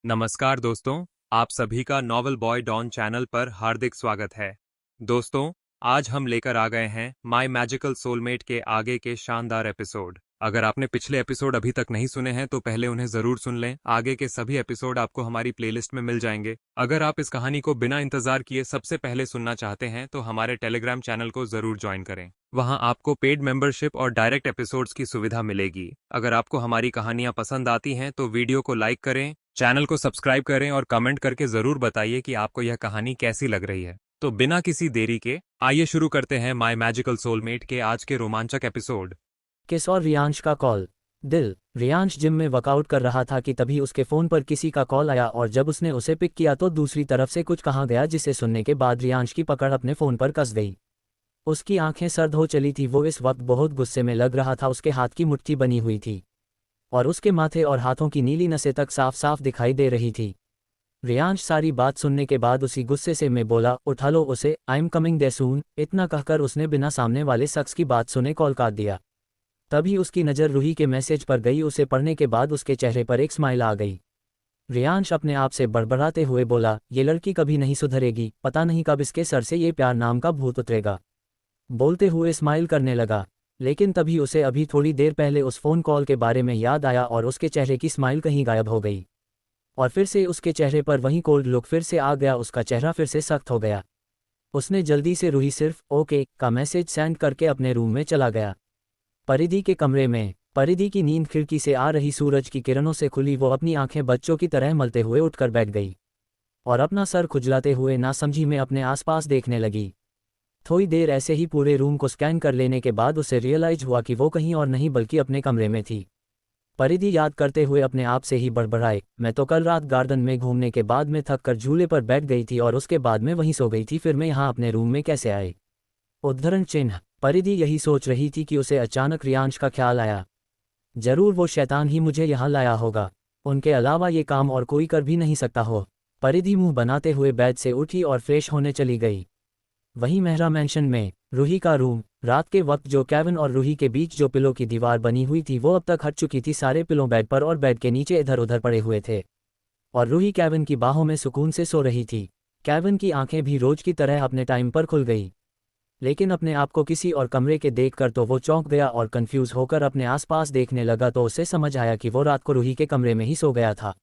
नमस्कार दोस्तों, आप सभी का नॉवल बॉय डॉन चैनल पर हार्दिक स्वागत है। दोस्तों, आज हम लेकर आ गए हैं माय मैजिकल सोलमेट के आगे के शानदार एपिसोड। अगर आपने पिछले एपिसोड अभी तक नहीं सुने हैं तो पहले उन्हें जरूर सुन लें। आगे के सभी एपिसोड आपको हमारी प्लेलिस्ट में मिल जाएंगे। अगर आप इस कहानी को बिना इंतजार किए सबसे पहले सुनना चाहते हैं तो हमारे टेलीग्राम चैनल को जरूर ज्वाइन करें। वहां आपको पेड मेंबरशिप और डायरेक्ट एपिसोड्स की सुविधा मिलेगी। अगर आपको हमारी कहानियां पसंद आती हैं तो वीडियो को लाइक करें, चैनल को सब्सक्राइब करें और कमेंट करके जरूर बताइए कि आपको यह कहानी कैसी लग रही है। तो बिना किसी देरी के आइए शुरू करते हैं माय मैजिकल सोलमेट के आज के रोमांचक एपिसोड। किस और रियांश का कॉल। रियांश जिम में वर्कआउट कर रहा था कि तभी उसके फ़ोन पर किसी का कॉल आया और जब उसने उसे पिक किया तो दूसरी तरफ से कुछ कहा गया जिसे सुनने के बाद रियांश की पकड़ अपने फ़ोन पर कस गई। उसकी आंखें सर्द हो चली थी। वो इस वक्त बहुत गुस्से में लग रहा था। उसके हाथ की मुट्ठी बनी हुई थी और उसके माथे और हाथों की नीली नसें तक साफ साफ दिखाई दे रही थी। रियांश सारी बात सुनने के बाद उसी गुस्से से में बोला, उठा लो उसे, आई एम कमिंग देयर सून। इतना कहकर उसने बिना सामने वाले शख्स की बात सुने कॉल काट दिया। तभी उसकी नज़र रूही के मैसेज पर गई। उसे पढ़ने के बाद उसके चेहरे पर एक स्माइल आ गई। रियांश अपने आप से बड़बड़ाते हुए बोला, ये लड़की कभी नहीं सुधरेगी, पता नहीं कब इसके सर से ये प्यार नाम का भूत उतरेगा। बोलते हुए स्माइल करने लगा, लेकिन तभी उसे अभी थोड़ी देर पहले उस फ़ोन कॉल के बारे में याद आया और उसके चेहरे की स्माइल कहीं गायब हो गई और फिर से उसके चेहरे पर वही कोल्ड लुक फिर से आ गया। उसका चेहरा फिर से सख्त हो गया। उसने जल्दी से रूही सिर्फ ओके का मैसेज सेंड करके अपने रूम में चला गया। परिधि के कमरे में परिधि की नींद खिड़की से आ रही सूरज की किरणों से खुली। वो अपनी आंखें बच्चों की तरह मलते हुए उठकर बैठ गई और अपना सर खुजलाते हुए नासमझी में अपने आसपास देखने लगी। थोड़ी देर ऐसे ही पूरे रूम को स्कैन कर लेने के बाद उसे रियलाइज हुआ कि वो कहीं और नहीं बल्कि अपने कमरे में थी। परिधि याद करते हुए अपने आप से ही बड़बड़ाए, मैं तो कल रात गार्डन में घूमने के बाद में थक कर झूले पर बैठ गई थी और उसके बाद में वहीं सो गई थी। फिर मैं यहाँ अपने रूम में कैसे आई? उद्धरण चिन्ह। परिधि यही सोच रही थी कि उसे अचानक रियांश का ख्याल आया। जरूर वो शैतान ही मुझे यहाँ लाया होगा। उनके अलावा ये काम और कोई कर भी नहीं सकता हो। परिधि मुंह बनाते हुए बेड से उठी और फ्रेश होने चली गई। वहीं मेहरा मैंशन में रूही का रूम। रात के वक्त जो केविन और रूही के बीच जो पिलो की दीवार बनी हुई थी वो अब तक हट चुकी थी। सारे पिलो बेड पर और बेड के नीचे इधर उधर पड़े हुए थे और रूही केविन की बाहों में सुकून से सो रही थी। केविन की आंखें भी रोज की तरह अपने टाइम पर खुल गई, लेकिन अपने आप को किसी और कमरे के देखकर तो वो चौंक गया और कंफ्यूज होकर अपने आसपास देखने लगा। तो उसे समझ आया कि वो रात को रूही के कमरे में ही सो गया था।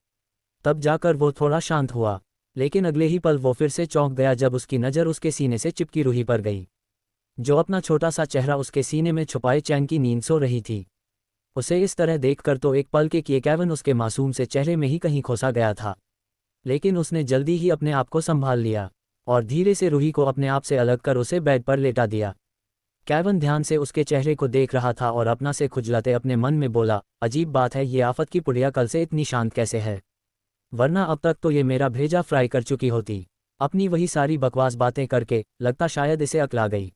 तब जाकर वो थोड़ा शांत हुआ, लेकिन अगले ही पल वो फिर से चौंक गया जब उसकी नज़र उसके सीने से चिपकी रूही पर गई, जो अपना छोटा सा चेहरा उसके सीने में छुपाए चैन की नींद सो रही थी। उसे इस तरह देखकर तो एक पल के किए केविन उसके मासूम से चेहरे में ही कहीं खोसा गया था, लेकिन उसने जल्दी ही अपने आप को संभाल लिया और धीरे से रूही को अपने आप से अलग कर उसे बेड पर लेटा दिया। केविन ध्यान से उसके चेहरे को देख रहा था और अपना से खुजलाते अपने मन में बोला, अजीब बात है, ये आफत की पुड़िया कल से इतनी शांत कैसे है? वरना अब तक तो ये मेरा भेजा फ्राई कर चुकी होती। अपनी वही सारी बकवास बातें करके लगता शायद इसे अकला गई।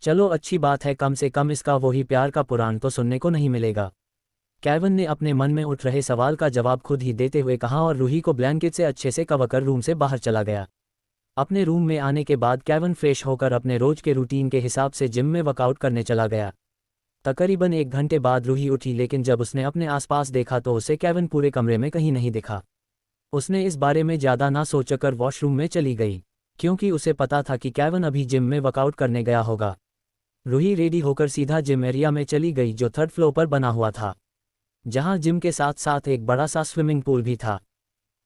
चलो अच्छी बात है, कम से कम इसका वही प्यार का पुराण तो सुनने को नहीं मिलेगा। केविन ने अपने मन में उठ रहे सवाल का जवाब खुद ही देते हुए कहा और रूही को ब्लैंकेट से अच्छे से कवर कर रूम से बाहर चला गया। अपने रूम में आने के बाद केविन फ्रेश होकर अपने रोज के रूटीन के हिसाब से जिम में वर्कआउट करने चला गया। तकरीबन 1 घंटे बाद रूही उठी, लेकिन जब उसने अपने आसपास देखा तो उसे केविन पूरे कमरे में कहीं नहीं दिखा। उसने इस बारे में ज़्यादा ना सोचकर वॉशरूम में चली गई, क्योंकि उसे पता था कि केविन अभी जिम में वर्कआउट करने गया होगा। रूही रेडी होकर सीधा जिम एरिया में चली गई जो 3rd फ्लोर पर बना हुआ था, जहां जिम के साथ साथ एक बड़ा सा स्विमिंग पूल भी था।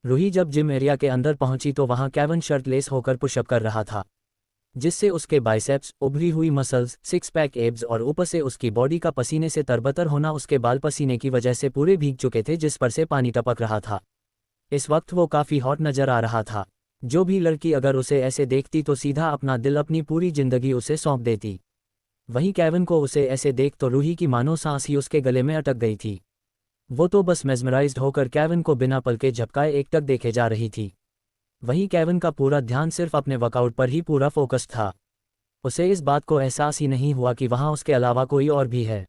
रूही जब जिम एरिया के अंदर पहुंची तो वहां केविन शर्टलेस होकर पुशअप कर रहा था, जिससे उसके बाइसेप्स, उभरी हुई मसल्स, 6 पैक एब्स और ऊपर से उसकी बॉडी का पसीने से तरबतर होना, उसके बाल पसीने की वजह से पूरे भीग चुके थे जिस पर से पानी टपक रहा था। इस वक्त वो काफ़ी हॉट नज़र आ रहा था। जो भी लड़की अगर उसे ऐसे देखती तो सीधा अपना दिल, अपनी पूरी जिंदगी उसे सौंप देती। वहीं केविन को उसे ऐसे देख तो रूही की मानो सांस ही उसके गले में अटक गई थी। वो तो बस मेस्मराइज्ड होकर केविन को बिना पल के झपकाए एकटक देखे जा रही थी। वहीं केविन का पूरा ध्यान सिर्फ अपने वर्कआउट पर ही पूरा फोकस था। उसे इस बात को एहसास ही नहीं हुआ कि वहाँ उसके अलावा कोई और भी है।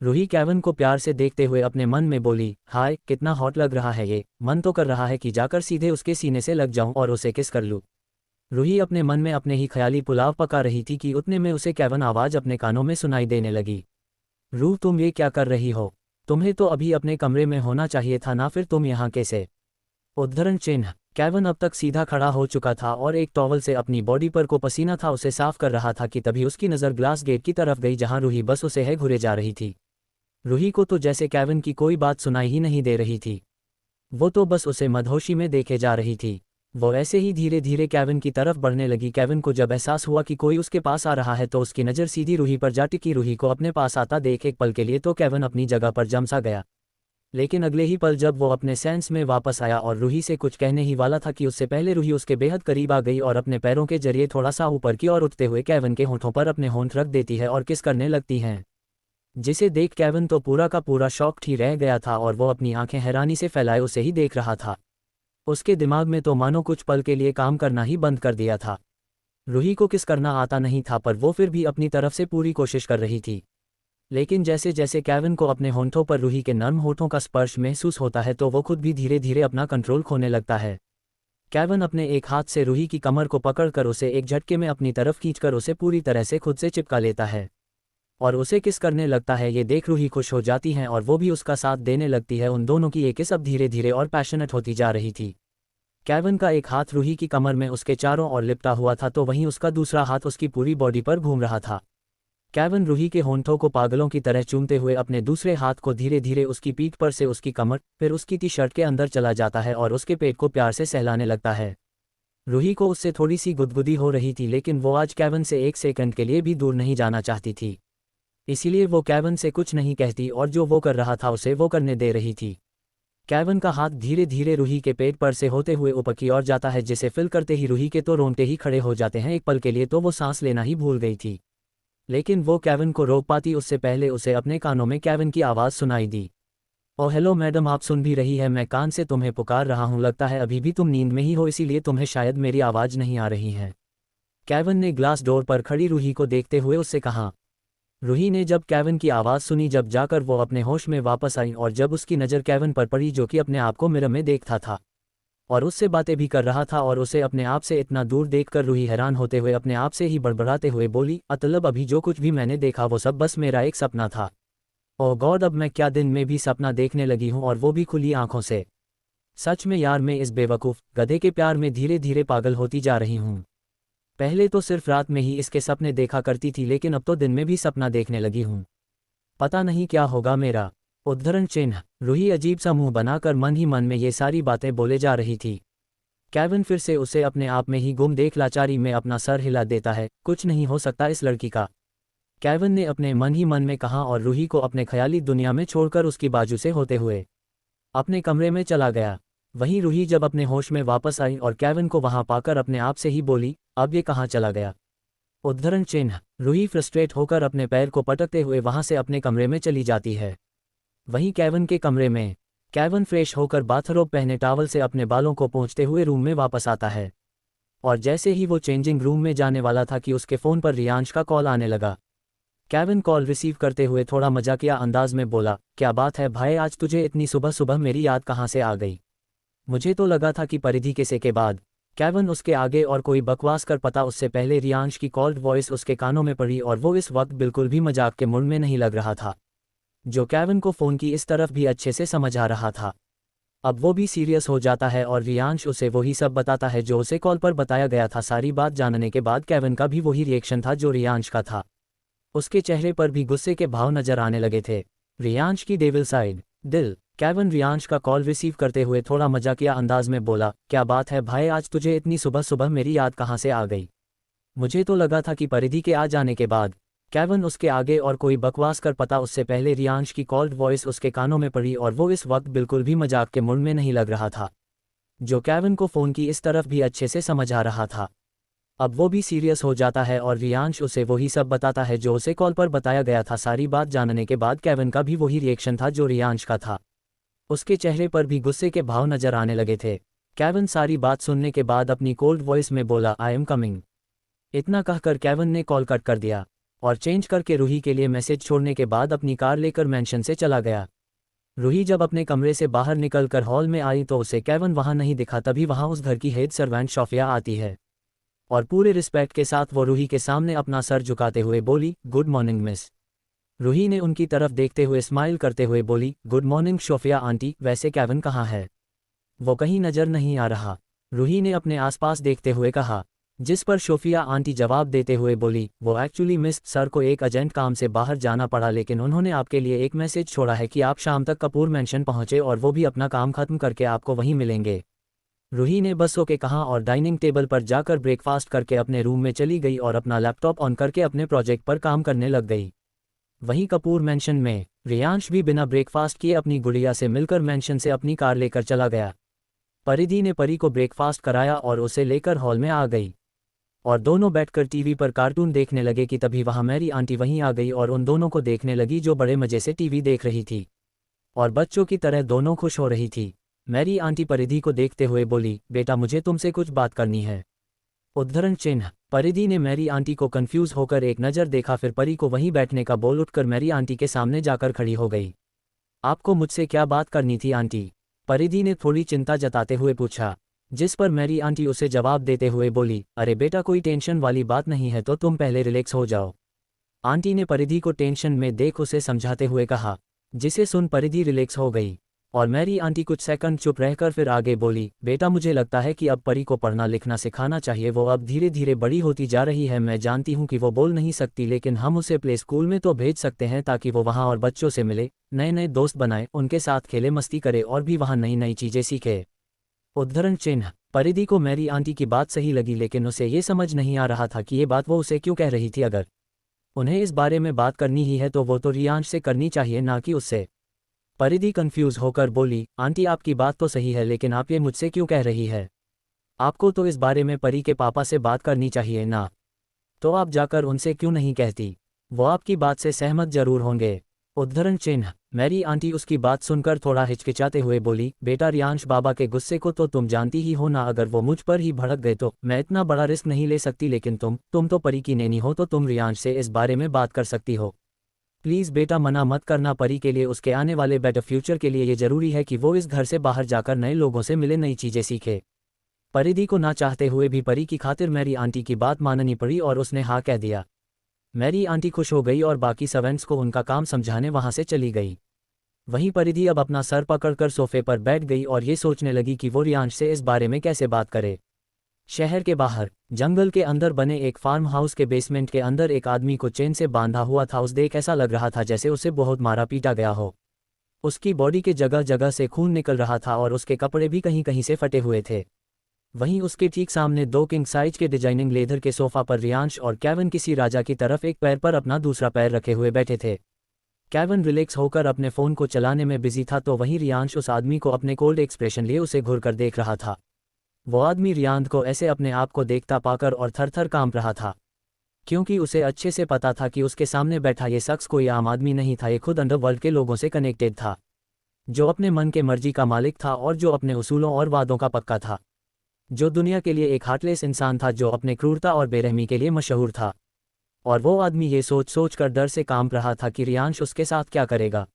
रूही केविन को प्यार से देखते हुए अपने मन में बोली, हाय कितना हॉट लग रहा है ये, मन तो कर रहा है कि जाकर सीधे उसके सीने से लग जाऊं और उसे किस कर लूं। रूही अपने मन में अपने ही ख्याली पुलाव पका रही थी कि उतने में उसे केविन आवाज़ अपने कानों में सुनाई देने लगी, रूह तुम ये क्या कर रही हो? तुम्हें तो अभी अपने कमरे में होना चाहिए था ना, फिर तुम यहाँ कैसे? उद्धरण चिन्ह। केविन अब तक सीधा खड़ा हो चुका था और एक टॉवल से अपनी बॉडी पर को पसीना था उसे साफ कर रहा था कि तभी उसकी नज़र ग्लास गेट की तरफ गई जहां रूही बस उसे है घुरे जा रही थी। रूही को तो जैसे केविन की कोई बात सुनाई ही नहीं दे रही थी। वो तो बस उसे मदहोशी में देखे जा रही थी। वो ऐसे ही धीरे धीरे केविन की तरफ बढ़ने लगी। केविन को जब एहसास हुआ कि कोई उसके पास आ रहा है तो उसकी नज़र सीधी रूही पर जा टिकी। रूही को अपने पास आता देख एक पल के लिए तो केविन अपनी जगह पर जम सा गया, लेकिन अगले ही पल जब वो अपने सेंस में वापस आया और रूही से कुछ कहने ही वाला था कि उससे पहले रूही उसके बेहद करीब आ गई और अपने पैरों के जरिए थोड़ा सा ऊपर की ओर उठते हुए केविन के होंठों पर अपने होंठ रख देती है और किस करने लगती हैं, जिसे देख केविन तो पूरा का पूरा शॉक्ड ही रह गया था और वो अपनी आंखें हैरानी से फैलाए उसे ही देख रहा था। उसके दिमाग में तो मानो कुछ पल के लिए काम करना ही बंद कर दिया था। रूही को किस करना आता नहीं था पर वो फिर भी अपनी तरफ से पूरी कोशिश कर रही थी। लेकिन जैसे जैसे केविन को अपने होंठों पर रूही के नर्म होठों का स्पर्श महसूस होता है तो वो खुद भी धीरे धीरे अपना कंट्रोल खोने लगता है। केविन अपने एक हाथ से रूही की कमर को पकड़कर उसे एक झटके में अपनी तरफ खींचकर उसे पूरी तरह से खुद से चिपका लेता है और उसे किस करने लगता है। ये देख रूही खुश हो जाती हैं और वो भी उसका साथ देने लगती है। उन दोनों की ये किस अब धीरे धीरे और पैशनेट होती जा रही थी। केविन का एक हाथ रूही की कमर में उसके चारों ओर लिपटा हुआ था तो वहीं उसका दूसरा हाथ उसकी पूरी बॉडी पर घूम रहा था। केविन रूही के होंठों को पागलों की तरह चूमते हुए अपने दूसरे हाथ को धीरे धीरे उसकी पीठ पर से उसकी कमर फिर उसकी टी शर्ट के अंदर चला जाता है और उसके पेट को प्यार से सहलाने लगता है। रूही को उससे थोड़ी सी गुदगुदी हो रही थी लेकिन वो आज केविन से एक सेकंड के लिए भी दूर नहीं जाना चाहती थी, इसीलिए वो केविन से कुछ नहीं कहती और जो वो कर रहा था उसे वो करने दे रही थी। केविन का हाथ धीरे धीरे रूही के पेट पर से होते हुए ऊपर की ओर जाता है जिसे फिल करते ही रूही के तो रोंगटे ही खड़े हो जाते हैं। एक पल के लिए तो वो सांस लेना ही भूल गई थी, लेकिन वो केविन को रोक पाती उससे पहले उसे अपने कानों में केविन की आवाज़ सुनाई दी। ओ हेलो मैडम, आप सुन भी रही है? मैं कान से तुम्हें पुकार रहा हूँ, लगता है अभी भी तुम नींद में ही हो इसीलिए तुम्हें शायद मेरी आवाज़ नहीं आ रही है। केविन ने ग्लास डोर पर खड़ी रूही को देखते हुए उससे कहा। रूही ने जब केविन की आवाज़ सुनी जब जाकर वो अपने होश में वापस आई और जब उसकी नज़र केविन पर पड़ी जो कि अपने आप को मिरर में देखता था और उससे बातें भी कर रहा था और उसे अपने आप से इतना दूर देखकर रूही हैरान होते हुए अपने आप से ही बड़बड़ाते हुए बोली, मतलब अभी जो कुछ भी मैंने देखा वो सब बस मेरा एक सपना था। ओह गॉड, अब मैं क्या दिन में भी सपना देखने लगी हूँ और वो भी खुली आंखों से। सच में यार, मैं इस बेवकूफ़ गधे के प्यार में धीरे धीरे पागल होती जा रही हूँ। पहले तो सिर्फ रात में ही इसके सपने देखा करती थी लेकिन अब तो दिन में भी सपना देखने लगी हूँ। पता नहीं क्या होगा मेरा। उद्धरण चिन्ह। रूही अजीब सा मुंह बनाकर मन ही मन में ये सारी बातें बोले जा रही थी। केविन फिर से उसे अपने आप में ही गुम देख लाचारी में अपना सर हिला देता है। कुछ नहीं हो सकता इस लड़की का, केविन ने अपने मन ही मन में कहा और रूही को अपने ख्याली दुनिया में छोड़कर उसकी बाजू से होते हुए अपने कमरे में चला गया। वहीं रूही जब अपने होश में वापस आई और केविन को वहां पाकर अपने आप से ही बोली, अब ये कहाँ चला गया। उद्धरण चिन्ह। रूही फ्रस्ट्रेट होकर अपने पैर को पटकते हुए वहां से अपने कमरे में चली जाती है। वहीं केविन के कमरे में केविन फ्रेश होकर बाथरोब पहने टॉवल से अपने बालों को पोंछते हुए रूम में वापस आता है और जैसे ही वो चेंजिंग रूम में जाने वाला था कि उसके फ़ोन पर रियांश का कॉल आने लगा। केविन कॉल रिसीव करते हुए थोड़ा मजाकिया अंदाज में बोला, क्या बात है भाई, आज तुझे इतनी सुबह सुबह मेरी याद कहाँ से आ गई? मुझे तो लगा था कि परिधि किसे के बाद। केविन उसके आगे और कोई बकवास कर पता उससे पहले रियांश की कॉल्ड वॉइस उसके कानों में पड़ी और वो इस वक्त बिल्कुल भी मजाक के मूड में नहीं लग रहा था, जो केविन को फ़ोन की इस तरफ भी अच्छे से समझ आ रहा था। अब वो भी सीरियस हो जाता है और रियांश उसे वही सब बताता है जो उसे कॉल पर बताया गया था। सारी बात जानने के बाद केविन का भी वही रिएक्शन था जो रियांश का था। उसके चेहरे पर भी गुस्से के भाव नजर आने लगे थे। रियांश की डेविल साइड। दिल। केविन रियांश का कॉल रिसीव करते हुए थोड़ा मजाकिया अंदाज में बोला, क्या बात है भाई, आज तुझे इतनी सुबह सुबह मेरी याद कहाँ से आ गई? मुझे तो लगा था कि परिधि के आ जाने के बाद। केविन उसके आगे और कोई बकवास कर पता उससे पहले रियांश की कॉल्ड वॉइस उसके कानों में पड़ी और वो इस वक्त बिल्कुल भी मजाक के मूड में नहीं लग रहा था, जो केविन को फ़ोन की इस तरफ भी अच्छे से समझ आ रहा था। अब वो भी सीरियस हो जाता है और रियांश उसे वही सब बताता है जो उसे कॉल पर बताया गया था। सारी बात जानने के बाद केविन का भी वही रिएक्शन था जो रियांश का था। उसके चेहरे पर भी गुस्से के भाव नजर आने लगे थे। केविन सारी बात सुनने के बाद अपनी कोल्ड वॉइस में बोला, आई एम कमिंग। इतना कहकर केविन ने कॉल कट कर दिया और चेंज करके रूही के लिए मैसेज छोड़ने के बाद अपनी कार लेकर मैंशन से चला गया। रूही जब अपने कमरे से बाहर निकलकर हॉल में आई तो उसे केविन वहां नहीं दिखा। तभी वहां उस घर की हेड सर्वेंट शोफिया आती है और पूरे रिस्पेक्ट के साथ वो रूही के सामने अपना सर झुकाते हुए बोली, गुड मॉर्निंग मिस। रूही ने उनकी तरफ देखते हुए स्माइल करते हुए बोली, गुड मॉर्निंग शोफिया आंटी, वैसे केविन कहाँ है? वो कहीं नजर नहीं आ रहा। रूही ने अपने आसपास देखते हुए कहा, जिस पर शोफिया आंटी जवाब देते हुए बोली, वो एक्चुअली मिस सर को एक अर्जेंट काम से बाहर जाना पड़ा, लेकिन उन्होंने आपके लिए एक मैसेज छोड़ा है कि आप शाम तक कपूर मैंशन पहुंचे और वो भी अपना काम खत्म करके आपको वहीं मिलेंगे। रूही ने बस ओके कहा और डाइनिंग टेबल पर जाकर ब्रेकफास्ट करके अपने रूम में चली गई और अपना लैपटॉप ऑन करके अपने प्रोजेक्ट पर काम करने लग गई। वहीं कपूर मैंशन में रियांश भी बिना ब्रेकफास्ट किए अपनी गुड़िया से मिलकर मैंशन से अपनी कार लेकर चला गया। परिधि ने परी को ब्रेकफास्ट कराया और उसे लेकर हॉल में आ गई और दोनों बैठकर टीवी पर कार्टून देखने लगे कि तभी वहां मैरी आंटी वहीं आ गई और उन दोनों को देखने लगी, जो बड़े मजे से टीवी देख रही थी और बच्चों की तरह दोनों खुश हो रही थी। मैरी आंटी परिधि को देखते हुए बोली, बेटा मुझे तुमसे कुछ बात करनी है। उद्धरण चिन्ह। परिधि ने मैरी आंटी को कंफ्यूज होकर एक नज़र देखा, फिर परी को वहीं बैठने का बोल उठकर मैरी आंटी के सामने जाकर खड़ी हो गई। आपको मुझसे क्या बात करनी थी आंटी? परिधि ने थोड़ी चिंता जताते हुए पूछा, जिस पर मैरी आंटी उसे जवाब देते हुए बोली, अरे बेटा कोई टेंशन वाली बात नहीं है, तो तुम पहले रिलैक्स हो जाओ। आंटी ने परिधि को टेंशन में देख उसे समझाते हुए कहा, जिसे सुन परिधि रिलैक्स हो गई और मैरी आंटी कुछ सेकंड चुप रहकर फिर आगे बोली, बेटा मुझे लगता है कि अब परी को पढ़ना लिखना सिखाना चाहिए, वो अब धीरे धीरे बड़ी होती जा रही है। मैं जानती हूँ कि वो बोल नहीं सकती, लेकिन हम उसे प्ले स्कूल में तो भेज सकते हैं ताकि वो वहाँ और बच्चों से मिले, नए नए दोस्त बनाए, उनके साथ खेले मस्ती करे और भी वहाँ नई नई चीज़ें सीखे। उद्धरण चिन्ह। परिधि को मैरी आंटी की बात सही लगी, लेकिन उसे ये समझ नहीं आ रहा था कि ये बात वो उसे क्यों कह रही थी। अगर उन्हें इस बारे में बात करनी ही है तो वो तो रियांश से करनी चाहिए, ना कि उससे। परिधि कंफ्यूज होकर बोली, आंटी आपकी बात तो सही है, लेकिन आप ये मुझसे क्यों कह रही है? आपको तो इस बारे में परी के पापा से बात करनी चाहिए ना, तो आप जाकर उनसे क्यों नहीं कहती? वो आपकी बात से सहमत जरूर होंगे। उद्धरण चिन्ह। मैरी आंटी उसकी बात सुनकर थोड़ा हिचकिचाते हुए बोली, बेटा रियांश बाबा के गुस्से को तो तुम जानती ही हो ना, अगर वो मुझ पर ही भड़क गए तो मैं इतना बड़ा रिस्क नहीं ले सकती, लेकिन तुम तो परी की नैनी हो, तो तुम रियांश से इस बारे में बात कर सकती हो। प्लीज़ बेटा मना मत करना, परी के लिए, उसके आने वाले बेटर फ्यूचर के लिए ये ज़रूरी है कि वो इस घर से बाहर जाकर नए लोगों से मिले, नई चीज़ें सीखे। परिधि को ना चाहते हुए भी परी की खातिर मैरी आंटी की बात माननी पड़ी और उसने हाँ कह दिया। मैरी आंटी खुश हो गई और बाकी सर्वेंट्स को उनका काम समझाने वहां से चली गई। वहीं परिधि अब अपना सर पकड़कर सोफे पर बैठ गई और ये सोचने लगी कि वो रियांश से इस बारे में कैसे बात करे। शहर के बाहर जंगल के अंदर बने एक फार्म हाउस के बेसमेंट के अंदर एक आदमी को चेन से बांधा हुआ था। उस देख ऐसा लग रहा था जैसे उसे बहुत मारा पीटा गया हो। उसकी बॉडी के जगह जगह से खून निकल रहा था और उसके कपड़े भी कहीं कहीं से फटे हुए थे। वहीं उसके ठीक सामने दो किंग साइज के डिजाइनिंग लेदर के सोफा पर रियांश और केविन किसी राजा की तरफ एक पैर पर अपना दूसरा पैर रखे हुए बैठे थे। केविन रिलैक्स होकर अपने फ़ोन को चलाने में बिजी था, तो वहीं रियांश उस आदमी को अपने कोल्ड एक्सप्रेशन लिए उसे घूर कर देख रहा था। वो आदमी रियांश को ऐसे अपने आप को देखता पाकर और थर थर कांप रहा था, क्योंकि उसे अच्छे से पता था कि उसके सामने बैठा ये शख्स कोई आम आदमी नहीं था। ये खुद अंडरवर्ल्ड के लोगों से कनेक्टेड था, जो अपने मन के मर्जी का मालिक था और जो अपने उसूलों और वादों का पक्का था, जो दुनिया के लिए एक हार्टलेस इंसान था, जो अपने क्रूरता और बेरहमी के लिए मशहूर था। और वो आदमी ये सोच सोच कर डर से कांप रहा था कि रियांश उसके साथ क्या करेगा।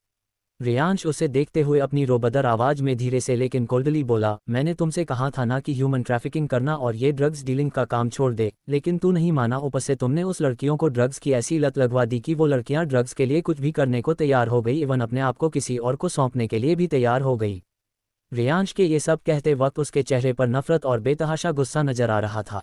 रियांश उसे देखते हुए अपनी रोबदर आवाज में धीरे से लेकिन कोल्डली बोला, मैंने तुमसे कहा था ना कि ह्यूमन ट्रैफिकिंग करना और ये ड्रग्स डीलिंग का काम छोड़ दे, लेकिन तू नहीं माना। ऊपर से तुमने उस लड़कियों को ड्रग्स की ऐसी लत लगवा दी कि वो लड़कियां ड्रग्स के लिए कुछ भी करने को तैयार हो गई, इवन अपने आप को किसी और को सौंपने के लिए भी तैयार हो गई। रियांश के ये सब कहते वक्त उसके चेहरे पर नफरत और बेतहाशा गुस्सा नजर आ रहा था।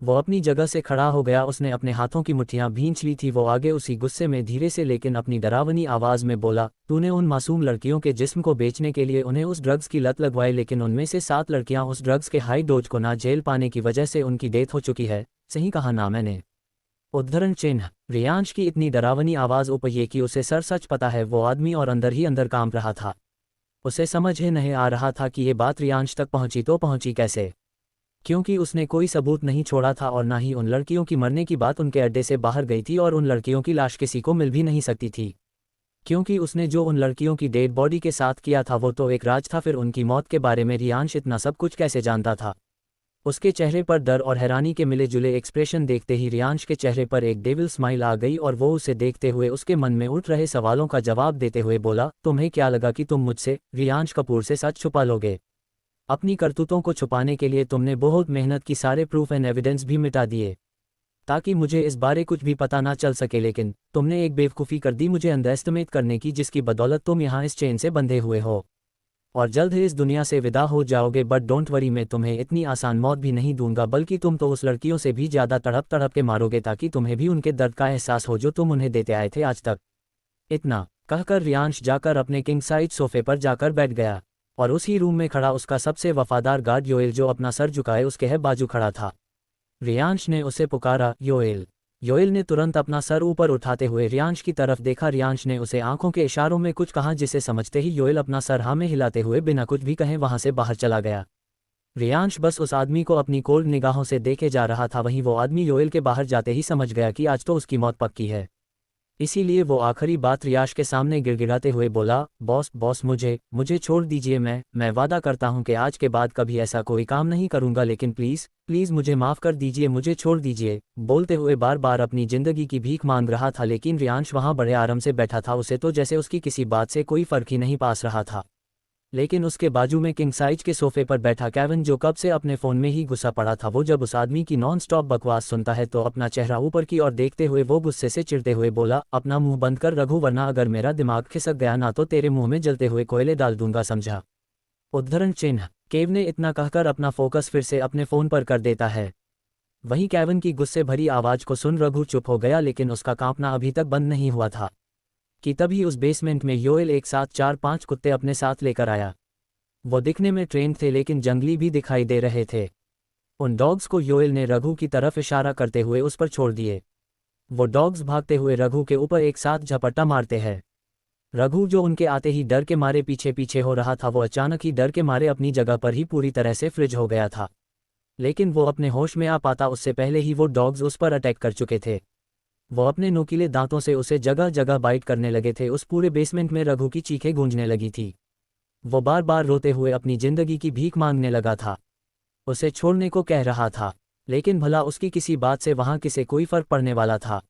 वो अपनी जगह से खड़ा हो गया, उसने अपने हाथों की मुट्ठियां भींच ली थी। वो आगे उसी गुस्से में धीरे से लेकिन अपनी डरावनी आवाज में बोला, तूने उन मासूम लड़कियों के जिस्म को बेचने के लिए उन्हें उस ड्रग्स की लत लगवाई, लेकिन उनमें से 7 लड़कियां उस ड्रग्स के हाई डोज को ना झेल पाने की वजह से उनकी डेथ हो चुकी है। सही कहा ना मैंने? उद्धरण चिन्ह। रियांश की इतनी डरावनी आवाज ऊपर ये कि उसे सच पता है वो आदमी और अंदर ही अंदर कांप रहा था। उसे समझ ही नहीं आ रहा था कि ये बात रियांश तक पहुंची तो पहुंची कैसे, क्योंकि उसने कोई सबूत नहीं छोड़ा था और ना ही उन लड़कियों की मरने की बात उनके अड्डे से बाहर गई थी, और उन लड़कियों की लाश किसी को मिल भी नहीं सकती थी, क्योंकि उसने जो उन लड़कियों की डेड बॉडी के साथ किया था वो तो एक राज था। फिर उनकी मौत के बारे में रियांश इतना सब कुछ कैसे जानता था? उसके चेहरे पर डर और हैरानी के मिले जुले एक्सप्रेशन देखते ही रियांश के चेहरे पर एक डेविल स्माइल आ गई और वो उसे देखते हुए उसके मन में उठ रहे सवालों का जवाब देते हुए बोला, तुम्हें क्या लगा कि तुम मुझसे, रियांश कपूर से, सच छुपा लोगे? अपनी करतूतों को छुपाने के लिए तुमने बहुत मेहनत की, सारे प्रूफ एंड एविडेंस भी मिटा दिए ताकि मुझे इस बारे कुछ भी पता ना चल सके, लेकिन तुमने एक बेवकूफ़ी कर दी मुझे अंडर एस्टिमेट करने की, जिसकी बदौलत तुम यहाँ इस चेन से बंधे हुए हो। और जल्द ही इस दुनिया से विदा हो जाओगे, बट डोंट वरी, मैं तुम्हें इतनी आसान मौत भी नहीं दूंगा, बल्कि तुम तो उस लड़कियों से भी ज़्यादा तड़प तड़प के मारोगे ताकि तुम्हें भी उनके दर्द का एहसास हो जो तुम उन्हें देते आए थे आज तक। इतना कहकर रियांश जाकर अपने किंग साइज सोफे पर जाकर बैठ गया और उसी रूम में खड़ा उसका सबसे वफादार गार्ड योएल, जो अपना सर झुकाए उसके है बाजू खड़ा था। रियांश ने उसे पुकारा, योएल। योएल ने तुरंत अपना सर ऊपर उठाते हुए रियांश की तरफ देखा। रियांश ने उसे आंखों के इशारों में कुछ कहा, जिसे समझते ही योएल अपना सर हाँ में हिलाते हुए बिना कुछ भी कहे वहां से बाहर चला गया। रियांश बस उस आदमी को अपनी कोल्ड निगाहों से देखे जा रहा था। वहीं वो आदमी योएल के बाहर जाते ही समझ गया कि आज तो उसकी मौत पक्की है। इसीलिए वो आखिरी बात रियाश के सामने गिड़गिड़ाते हुए बोला, बॉस बॉस, मुझे छोड़ दीजिए। मैं वादा करता हूँ कि आज के बाद कभी ऐसा कोई काम नहीं करूँगा, लेकिन प्लीज़ प्लीज़ मुझे माफ़ कर दीजिए, मुझे छोड़ दीजिए। बोलते हुए बार बार अपनी ज़िंदगी की भीख मांग रहा था, लेकिन रियांश वहाँ बड़े आराम से बैठा था। उसे तो जैसे उसकी किसी बात से कोई फ़र्क ही नहीं पास रहा था। लेकिन उसके बाजू में किंग साइज के सोफे पर बैठा केविन, जो कब से अपने फ़ोन में ही घुसा पड़ा था, वो जब उस आदमी की नॉन स्टॉप बकवास सुनता है तो अपना चेहरा ऊपर की ओर देखते हुए वो गुस्से से चिढ़ते हुए बोला, अपना मुंह बंद कर रघु, वरना अगर मेरा दिमाग खिसक गया ना तो तेरे मुंह में जलते हुए कोयले डाल दूंगा, समझा। उद्धरण चिन्ह। केव ने इतना कहकर अपना फोकस फिर से अपने फ़ोन पर कर देता है। वहीं केविन की गुस्से भरी आवाज़ को सुन रघु चुप हो गया, लेकिन उसका कांपना अभी तक बंद नहीं हुआ था कि तभी उस बेसमेंट में योएल एक साथ 4-5 कुत्ते अपने साथ लेकर आया। वो दिखने में ट्रेंड थे, लेकिन जंगली भी दिखाई दे रहे थे। उन डॉग्स को योएल ने रघु की तरफ इशारा करते हुए उस पर छोड़ दिए। वो डॉग्स भागते हुए रघु के ऊपर एक साथ झपट्टा मारते हैं। रघु, जो उनके आते ही डर के मारे पीछे पीछे हो रहा था, वो अचानक ही डर के मारे अपनी जगह पर ही पूरी तरह से फ्रिज हो गया था। लेकिन वो अपने होश में आ पाता उससे पहले ही वो डॉग्स उस पर अटैक कर चुके थे। वो अपने नुकीले दांतों से उसे जगह जगह बाइट करने लगे थे। उस पूरे बेसमेंट में रघु की चीखें गूंजने लगी थी। वो बार बार रोते हुए अपनी जिंदगी की भीख मांगने लगा था। उसे छोड़ने को कह रहा था, लेकिन भला उसकी किसी बात से वहां किसे कोई फर्क पड़ने वाला था।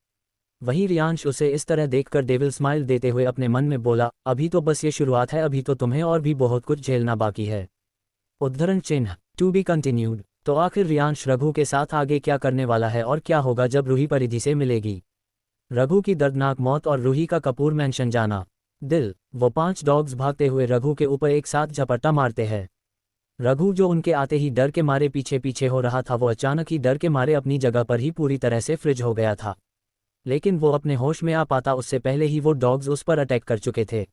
वहीं रियांश उसे इस तरह देखकर डेविल स्माइल देते हुए अपने मन में बोला, अभी तो बस ये शुरुआत है, अभी तो तुम्हें और भी बहुत कुछ झेलना बाकी है। उद्धरण चिन्ह टू बी कंटिन्यूड। तो आखिर रियांश रघु के साथ आगे क्या करने वाला है और क्या होगा जब रूही परिधि से मिलेगी? रघु की दर्दनाक मौत और रूही का कपूर मैंशन जाना। दिल। वो 5 डॉग्स भागते हुए रघु के ऊपर एक साथ झपट्टा मारते हैं। रघु, जो उनके आते ही डर के मारे पीछे पीछे हो रहा था, वो अचानक ही डर के मारे अपनी जगह पर ही पूरी तरह से फ्रिज हो गया था। लेकिन वो अपने होश में आ पाता उससे पहले ही वो डॉग्स उस पर अटैक कर चुके थे।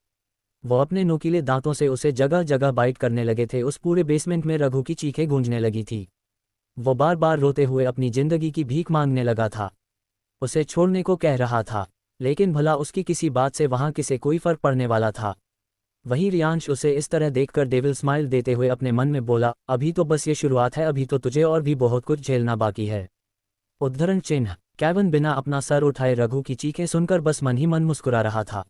वो अपने नुकीले दांतों से उसे जगह जगह बाइट करने लगे थे। उस पूरे बेसमेंट में रघु की चीखें गूंजने लगी थी। वो बार बार रोते हुए अपनी जिंदगी की भीख मांगने लगा था। उसे छोड़ने को कह रहा था, लेकिन भला उसकी किसी बात से वहां किसे कोई फर्क पड़ने वाला था। वहीं रियांश उसे इस तरह देखकर डेविल स्माइल देते हुए अपने मन में बोला, अभी तो बस ये शुरुआत है, अभी तो तुझे और भी बहुत कुछ झेलना बाकी है। उद्धरण चिन्ह। केविन बिना अपना सर उठाए रघु की चीखें सुनकर बस मन ही मन मुस्कुरा रहा था।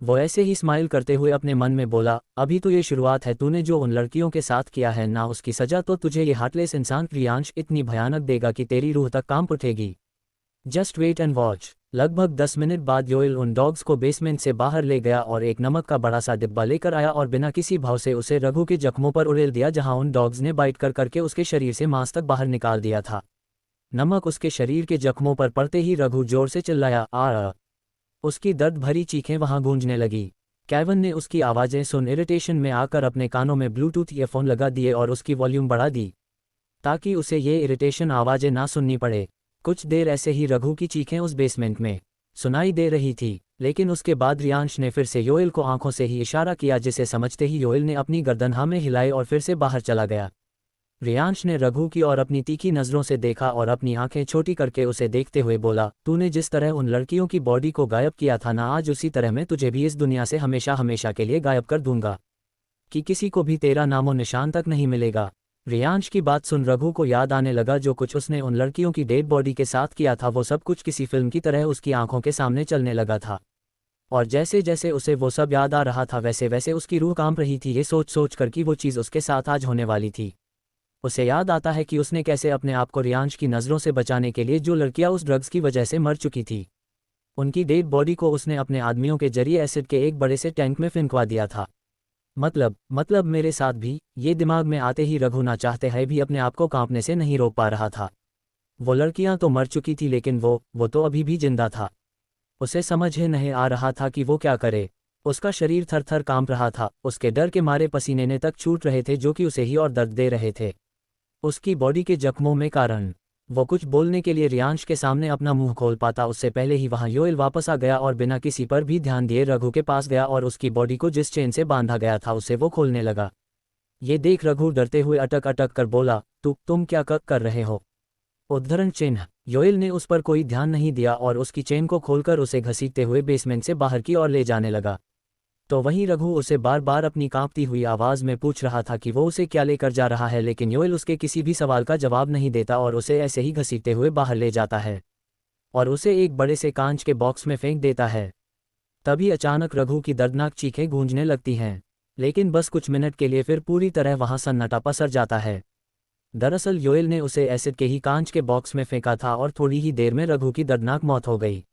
वो ऐसे ही स्माइल करते हुए अपने मन में बोला, अभी तो ये शुरुआत है, तूने जो उन लड़कियों के साथ किया है ना, उसकी सजा तो तुझे ये हार्टलेस इंसान रियांश इतनी भयानक देगा कि तेरी रूह तक कांप उठेगी। Just wait and watch. लगभग 10 मिनट बाद योएल उन डॉग्स को बेसमेंट से बाहर ले गया और एक नमक का बड़ा सा डिब्बा लेकर आया और बिना किसी भाव से उसे रघु के जख्मों पर उड़ेल दिया, जहां उन डॉग्स ने बाइट कर करके उसके शरीर से मांस तक बाहर निकाल दिया था। नमक उसके शरीर के जख्मों पर पड़ते ही रघु जोर से चिल्लाया, आ। उसकी दर्द भरी चीखें वहां गूंजने लगी। केविन ने उसकी आवाज़ें सुन इरिटेशन में आकर अपने कानों में ब्लूटूथ ईयरफोन लगा दिए और उसकी वॉल्यूम बढ़ा दी ताकि उसे ये इरिटेशन आवाज़ें ना सुननी पड़े। कुछ देर ऐसे ही रघु की चीखें उस बेसमेंट में सुनाई दे रही थी, लेकिन उसके बाद रियांश ने फिर से योएल को आंखों से ही इशारा किया, जिसे समझते ही योएल ने अपनी गर्दन हाँ में हिलाई और फिर से बाहर चला गया। रियांश ने रघु की ओर अपनी तीखी नज़रों से देखा और अपनी आंखें छोटी करके उसे देखते हुए बोला, तूने जिस तरह उन लड़कियों की बॉडी को गायब किया था ना, आज उसी तरह मैं तुझे भी इस दुनिया से हमेशा हमेशा के लिए गायब कर दूंगा कि किसी को भी तेरा नामो निशान तक नहीं मिलेगा। रियांश की बात सुन रघु को याद आने लगा जो कुछ उसने उन लड़कियों की डेड बॉडी के साथ किया था। वो सब कुछ किसी फिल्म की तरह उसकी आंखों के सामने चलने लगा था और जैसे जैसे उसे वो सब याद आ रहा था वैसे वैसे उसकी रूह कांप रही थी, ये सोच सोच कर कि वो चीज़ उसके साथ आज होने वाली थी। उसे याद आता है कि उसने कैसे अपने आप को रियांश की नज़रों से बचाने के लिए जो लड़कियां उस ड्रग्स की वजह से मर चुकी थी, उनकी डेड बॉडी को उसने अपने आदमियों के जरिए एसिड के एक बड़े से टैंक में फेंकवा दिया था। मतलब मेरे साथ भी। ये दिमाग में आते ही रघु ना चाहते हैं भी अपने आप को कांपने से नहीं रोक पा रहा था। वो लड़कियां तो मर चुकी थी, लेकिन वो तो अभी भी जिंदा था। उसे समझ ही नहीं आ रहा था कि वो क्या करे। उसका शरीर थर थर कांप रहा था, उसके डर के मारे पसीने ने तक छूट रहे थे जो कि उसे ही और दर्द दे रहे थे। उसकी बॉडी के जख्मों में कारण वो कुछ बोलने के लिए रियांश के सामने अपना मुंह खोल पाता उससे पहले ही वहां योएल वापस आ गया और बिना किसी पर भी ध्यान दिए रघु के पास गया और उसकी बॉडी को जिस चेन से बांधा गया था उसे वो खोलने लगा। ये देख रघु डरते हुए अटक अटक कर बोला, तुम क्या कर रहे हो? उद्धरण चिन्ह। योएल ने उस पर कोई ध्यान नहीं दिया और उसकी चेन को खोलकर उसे घसीटते हुए बेसमेंट से बाहर की ओर ले जाने लगा। तो वहीं रघु उसे बार बार अपनी कांपती हुई आवाज में पूछ रहा था कि वो उसे क्या लेकर जा रहा है, लेकिन योएल उसके किसी भी सवाल का जवाब नहीं देता और उसे ऐसे ही घसीटते हुए बाहर ले जाता है और उसे एक बड़े से कांच के बॉक्स में फेंक देता है। तभी अचानक रघु की दर्दनाक चीखें गूंजने लगती हैं, लेकिन बस कुछ मिनट के लिए फिर पूरी तरह वहां सन्नाटा पसर जाता है। दरअसल योएल ने उसे एसिड के ही कांच के बॉक्स में फेंका था और थोड़ी ही देर में रघु की दर्दनाक मौत हो गई।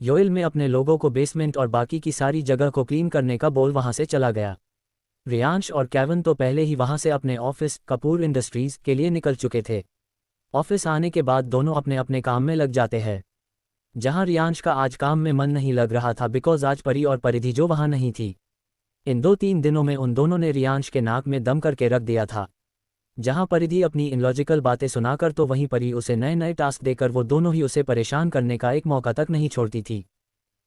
योएल में अपने लोगों को बेसमेंट और बाकी की सारी जगह को क्लीन करने का बोल वहां से चला गया। रियांश और केविन तो पहले ही वहां से अपने ऑफिस कपूर इंडस्ट्रीज के लिए निकल चुके थे। ऑफिस आने के बाद दोनों अपने अपने काम में लग जाते हैं। जहां रियांश का आज काम में मन नहीं लग रहा था बिकॉज आज परी और परिधि जो वहां नहीं थी। इन 2-3 दिनों में उन दोनों ने रियांश के नाक में दम करके रख दिया था। जहां परिधि अपनी इनलॉजिकल बातें सुनाकर तो वहीं परी उसे नए नए टास्क देकर वो दोनों ही उसे परेशान करने का एक मौका तक नहीं छोड़ती थी।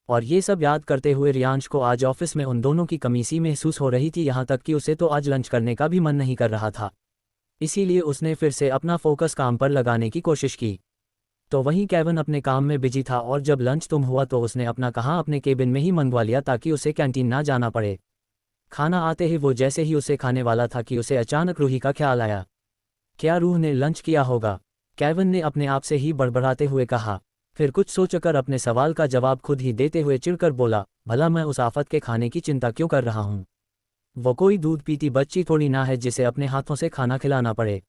और ये सब याद करते हुए रियांश को आज ऑफिस में उन दोनों की कमी सी महसूस हो रही थी, यहाँ तक कि उसे तो आज लंच करने का भी मन नहीं कर रहा था। इसीलिए उसने फिर से अपना फोकस काम पर लगाने की कोशिश की। तो वहीं केविन अपने काम में बिजी था और जब लंच तुम हुआ तो उसने अपना कहाँ अपने केबिन में ही मंगवा लिया ताकि उसे कैंटीन ना जाना पड़े। खाना आते ही वो जैसे ही उसे खाने वाला था कि उसे अचानक रूही का ख्याल आया। क्या रूह ने लंच किया होगा? केविन ने अपने आप से ही बड़बड़ाते हुए कहा। फिर कुछ सोचकर अपने सवाल का जवाब खुद ही देते हुए चिढ़कर बोला, भला मैं उस आफत के खाने की चिंता क्यों कर रहा हूँ? वो कोई दूध पीती बच्ची थोड़ी ना है जिसे अपने हाथों से खाना खिलाना पड़े।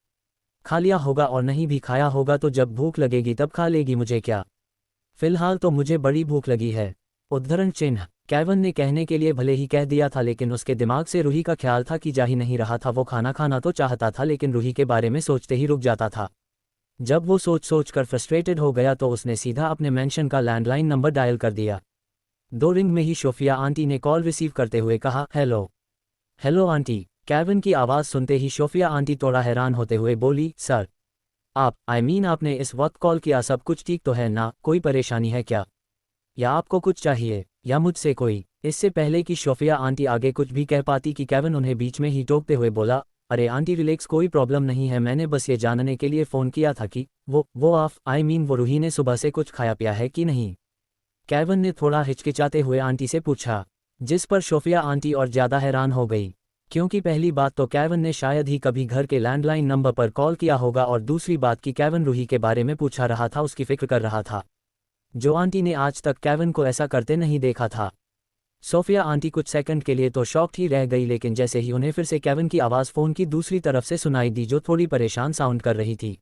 खा लिया होगा और नहीं भी खाया होगा तो जब भूख लगेगी तब खा लेगी, मुझे क्या? फिलहाल तो मुझे बड़ी भूख लगी है। उद्धरण चिन्ह। केविन ने कहने के लिए भले ही कह दिया था लेकिन उसके दिमाग से रूही का ख्याल था कि जा ही नहीं रहा था। वो खाना खाना तो चाहता था लेकिन रूही के बारे में सोचते ही रुक जाता था। जब वो सोच कर फ्रस्ट्रेटेड हो गया तो उसने सीधा अपने मेंशन का लैंडलाइन नंबर डायल कर दिया। 2 रिंग में ही सोफिया आंटी ने कॉल रिसीव करते हुए कहा, हेलो। Hello aunty. केविन की आवाज़ सुनते ही सोफिया आंटी थोड़ा हैरान होते हुए बोली, सर आप आपने इस वक्त कॉल किया, सब कुछ ठीक तो है ना? कोई परेशानी है क्या? या आपको कुछ चाहिए या मुझसे कोई? इससे पहले कि सोफिया आंटी आगे कुछ भी कह पाती कि केविन उन्हें बीच में ही टोकते हुए बोला, अरे आंटी रिलैक्स, कोई प्रॉब्लम नहीं है, मैंने बस ये जानने के लिए फ़ोन किया था कि वो वो रूही ने सुबह से कुछ खाया पिया है कि नहीं? केविन ने थोड़ा हिचकिचाते हुए आंटी से पूछा, जिस पर सोफिया आंटी और ज़्यादा हैरान हो गई, क्योंकि पहली बात तो केविन ने शायद ही कभी घर के लैंडलाइन नंबर पर कॉल किया होगा और दूसरी बात कि केविन रूही के बारे में पूछा रहा था, उसकी फिक्र कर रहा था, जो आंटी ने आज तक केविन को ऐसा करते नहीं देखा था। सोफिया आंटी कुछ सेकंड के लिए तो शॉक्ड ही रह गई, लेकिन जैसे ही उन्हें फिर से केविन की आवाज़ फ़ोन की दूसरी तरफ से सुनाई दी जो थोड़ी परेशान साउंड कर रही थी,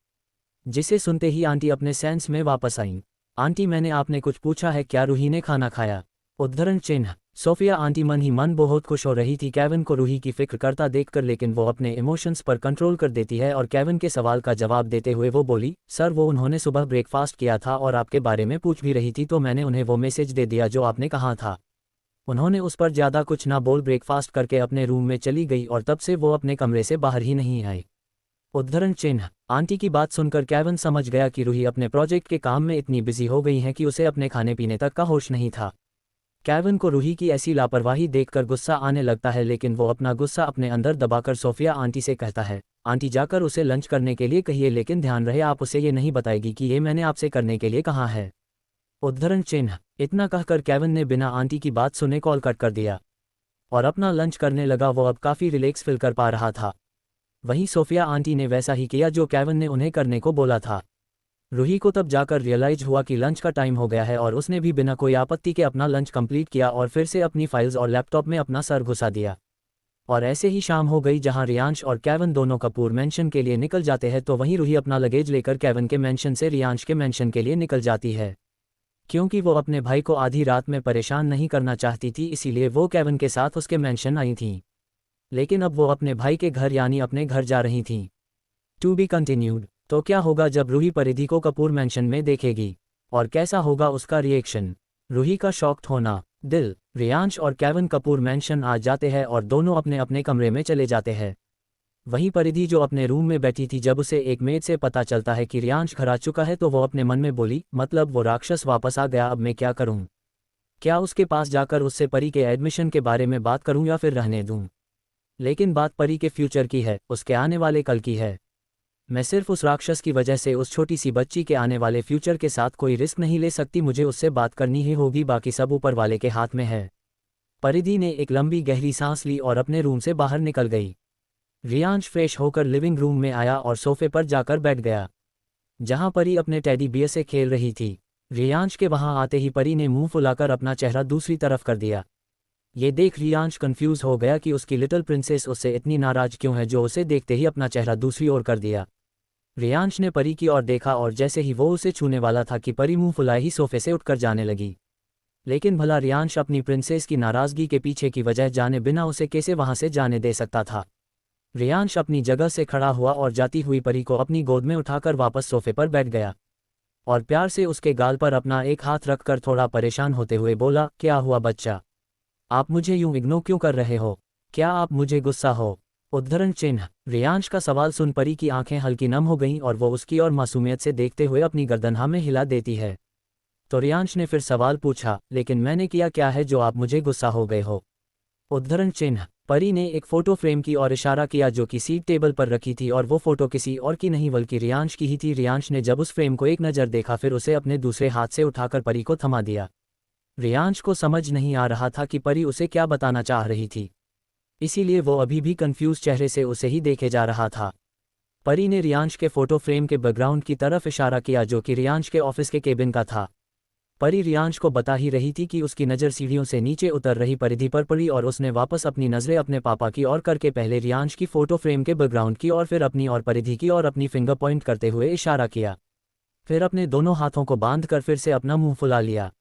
जिसे सुनते ही आंटी अपने सेंस में वापस आईं। आंटी मैंने आपने कुछ पूछा है क्या? रूही ने खाना खाया? उद्धरण चिन्ह। सोफिया आंटी मन ही मन बहुत खुश हो रही थी केविन को रूही की फिक्र करता देखकर, लेकिन वो अपने इमोशंस पर कंट्रोल कर देती है और केविन के सवाल का जवाब देते हुए वो बोली, सर वो उन्होंने सुबह ब्रेकफास्ट किया था और आपके बारे में पूछ भी रही थी तो मैंने उन्हें वो मैसेज दे दिया जो आपने कहा था। उन्होंने उस पर ज़्यादा कुछ ना बोल ब्रेकफास्ट करके अपने रूम में चली गई और तब से वो अपने कमरे से बाहर ही नहीं आई। उद्धरण चिन्ह। आंटी की बात सुनकर केविन समझ गया कि रूही अपने प्रोजेक्ट के काम में इतनी बिजी हो गई है कि उसे अपने खाने पीने तक का होश नहीं था। केविन को रूही की ऐसी लापरवाही देखकर गुस्सा आने लगता है, लेकिन वो अपना गुस्सा अपने अंदर दबाकर सोफिया आंटी से कहता है, आंटी जाकर उसे लंच करने के लिए कहिए, लेकिन ध्यान रहे आप उसे ये नहीं बताएगी कि ये मैंने आपसे करने के लिए कहा है। उद्धरण चिन्ह। इतना कहकर केविन ने बिना आंटी की बात सुने कॉल कट कर दिया और अपना लंच करने लगा। वो अब काफ़ी रिलैक्स फील कर पा रहा था। वहीं सोफिया आंटी ने वैसा ही किया जो केविन ने उन्हें करने को बोला था। रूही को तब जाकर रियलाइज हुआ कि लंच का टाइम हो गया है और उसने भी बिना कोई आपत्ति के अपना लंच कंप्लीट किया और फिर से अपनी फाइल्स और लैपटॉप में अपना सर घुसा दिया। और ऐसे ही शाम हो गई जहां रियांश और केविन दोनों कपूर मेंशन के लिए निकल जाते हैं, तो वहीं रूही अपना लगेज लेकर केविन के मेंशन से रियांश के मेंशन के लिए निकल जाती है। क्योंकि वो अपने भाई को आधी रात में परेशान नहीं करना चाहती थी, इसीलिए वो केविन के साथ उसके मेंशन आई थीं। लेकिन अब वो अपने भाई के घर यानी अपने घर जा रही थीं। To be continued. तो क्या होगा जब रूही परिधि को कपूर मेंशन में देखेगी और कैसा होगा उसका रिएक्शन? रूही का शॉक्ड होना, दिल, रियांश और केविन कपूर मैंशन आ जाते हैं और दोनों अपने अपने कमरे में चले जाते हैं। वहीं परिधि जो अपने रूम में बैठी थी, जब उसे एक मेड से पता चलता है कि रियांश घर आ चुका है तो वो अपने मन में बोली, मतलब वो राक्षस वापस आ गया, अब मैं क्या करूं? क्या उसके पास जाकर उससे परी के एडमिशन के बारे में बात करूं या फिर रहने दूं? लेकिन बात परी के फ्यूचर की है, उसके आने वाले कल की है। मैं सिर्फ उस राक्षस की वजह से उस छोटी सी बच्ची के आने वाले फ्यूचर के साथ कोई रिस्क नहीं ले सकती, मुझे उससे बात करनी ही होगी, बाकी सब ऊपर वाले के हाथ में है। परिधि ने एक लंबी गहरी सांस ली और अपने रूम से बाहर निकल गई। रियांश फ्रेश होकर लिविंग रूम में आया और सोफे पर जाकर बैठ गया, जहां परी अपने टेडी बियर से खेल रही थी। रियांश के वहां आते ही परी ने मुंह फुलाकर अपना चेहरा दूसरी तरफ कर दिया। ये देख रियांश कंफ्यूज हो गया कि उसकी लिटिल प्रिंसेस उससे इतनी नाराज क्यों है, जो उसे देखते ही अपना चेहरा दूसरी ओर कर दिया। रियांश ने परी की ओर देखा और जैसे ही वो उसे छूने वाला था कि परी मुंह फुलाए ही सोफे से उठकर जाने लगी। लेकिन भला रियांश अपनी प्रिंसेस की नाराजगी के पीछे की वजह जाने बिना उसे कैसे वहां से जाने दे सकता था। रियांश अपनी जगह से खड़ा हुआ और जाती हुई परी को अपनी गोद में उठाकर वापस सोफे पर बैठ गया और प्यार से उसके गाल पर अपना एक हाथ रखकर थोड़ा परेशान होते हुए बोला, क्या हुआ बच्चा? आप मुझे यूं इग्नोर क्यों कर रहे हो? क्या आप मुझे गुस्सा हो? उद्धरण चिन्ह। रियांश का सवाल सुन परी की आंखें हल्की नम हो गईं और वो उसकी और मासूमियत से देखते हुए अपनी गर्दन हाँ में हिला देती है। तो रियांश ने फिर सवाल पूछा, लेकिन मैंने किया क्या है जो आप मुझे गुस्सा हो गए हो? उद्धरण चिन्ह। परी ने एक फोटो फ्रेम की ओर इशारा किया जो कि सीट टेबल पर रखी थी और वो फोटो किसी और की नहीं बल्कि रियांश की ही थी। रियांश ने जब उस फ्रेम को एक नज़र देखा फिर उसे अपने दूसरे हाथ से उठाकर परी को थमा दिया। रियांश को समझ नहीं आ रहा था कि परी उसे क्या बताना चाह रही थी, इसीलिए वो अभी भी कंफ्यूज चेहरे से उसे ही देखे जा रहा था। परी ने रियांश के फोटो फ्रेम के बैकग्राउंड की तरफ इशारा किया जो कि रियांश के ऑफिस के केबिन का था। परी रियांश को बता ही रही थी कि उसकी नज़र सीढ़ियों से नीचे उतर रही परिधि पर पड़ी और उसने वापस अपनी नज़रें अपने पापा की ओर करके पहले रियांश की फोटो फ्रेम के बैकग्राउंड की और फिर अपनी और परिधि की और अपनी फिंगर पॉइंट करते हुए इशारा किया। फिर अपने दोनों हाथों को बांधकर फिर से अपना मुंह फुला लिया।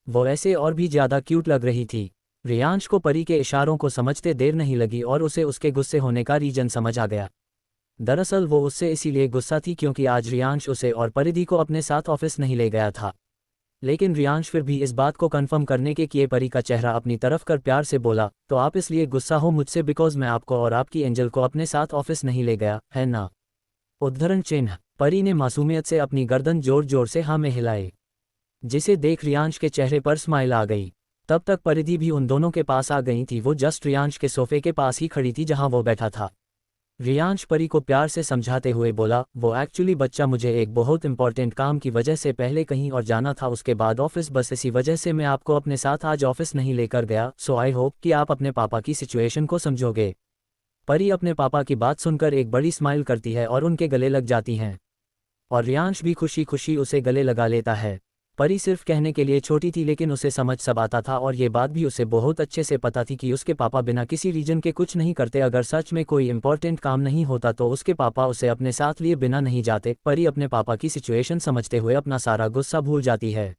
वो ऐसे और भी ज़्यादा क्यूट लग रही थी। रियांश को परी के इशारों को समझते देर नहीं लगी और उसे उसके गुस्से होने का रीजन समझ आ गया। दरअसल वो उससे इसीलिए गुस्सा थी क्योंकि आज रियांश उसे और परिधि को अपने साथ ऑफिस नहीं ले गया था। लेकिन रियांश फिर भी इस बात को कंफर्म करने के किए परी का चेहरा अपनी तरफ कर प्यार से बोला, तो आप इसलिए गुस्सा हो मुझसे बिकॉज मैं आपको और आपकी एंजल को अपने साथ ऑफिस नहीं ले गया, है ना? उद्धरण चिन्ह। परी ने मासूमियत से अपनी गर्दन जोर जोर से हाँ में हिलाई, जिसे देख रियांश के चेहरे पर स्माइल आ गई। तब तक परिधि भी उन दोनों के पास आ गई थी। वो जस्ट रियांश के सोफे के पास ही खड़ी थी जहां वो बैठा था। रियांश परी को प्यार से समझाते हुए बोला, वो एक्चुअली बच्चा मुझे एक बहुत इंपॉर्टेंट काम की वजह से पहले कहीं और जाना था, उसके बाद ऑफिस, बस इसी वजह से मैं आपको अपने साथ आज ऑफिस नहीं लेकर गया। सो आई होप कि आप अपने पापा की सिचुएशन को समझोगे। परी अपने पापा की बात सुनकर एक बड़ी स्माइल करती है और उनके गले लग जाती हैं और रियांश भी खुशी खुशी उसे गले लगा लेता है। परी सिर्फ कहने के लिए छोटी थी लेकिन उसे समझ सब आता था और ये बात भी उसे बहुत अच्छे से पता थी कि उसके पापा बिना किसी रीजन के कुछ नहीं करते। अगर सच में कोई इंपॉर्टेंट काम नहीं होता तो उसके पापा उसे अपने साथ लिए बिना नहीं जाते। परी अपने पापा की सिचुएशन समझते हुए अपना सारा गुस्सा भूल जाती है।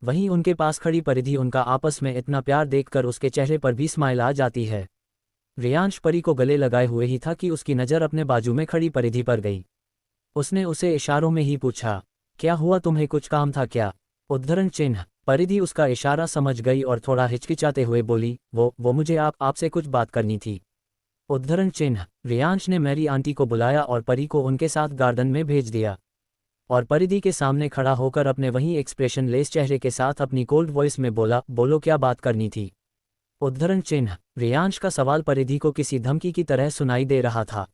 वहीं उनके पास खड़ी परिधि उनका आपस में इतना प्यार देखकर उसके चेहरे पर भी स्माइल आ जाती है। रियांश परी को गले लगाए हुए ही था कि उसकी नज़र अपने बाजू में खड़ी परिधि पर गई। उसने उसे इशारों में ही पूछा, क्या हुआ, तुम्हें कुछ काम था क्या? उद्धरण चिन्ह। परिधि उसका इशारा समझ गई और थोड़ा हिचकिचाते हुए बोली, वो मुझे आपसे कुछ बात करनी थी। उद्धरण चिन्ह। रियांश ने मेरी आंटी को बुलाया और परी को उनके साथ गार्डन में भेज दिया और परिधि के सामने खड़ा होकर अपने वहीं एक्सप्रेशन लेस चेहरे के साथ अपनी कोल्ड वॉइस में बोला, बोलो क्या बात करनी थी? उद्धरण चिन्ह। रियांश का सवाल परिधि को किसी धमकी की तरह सुनाई दे रहा था।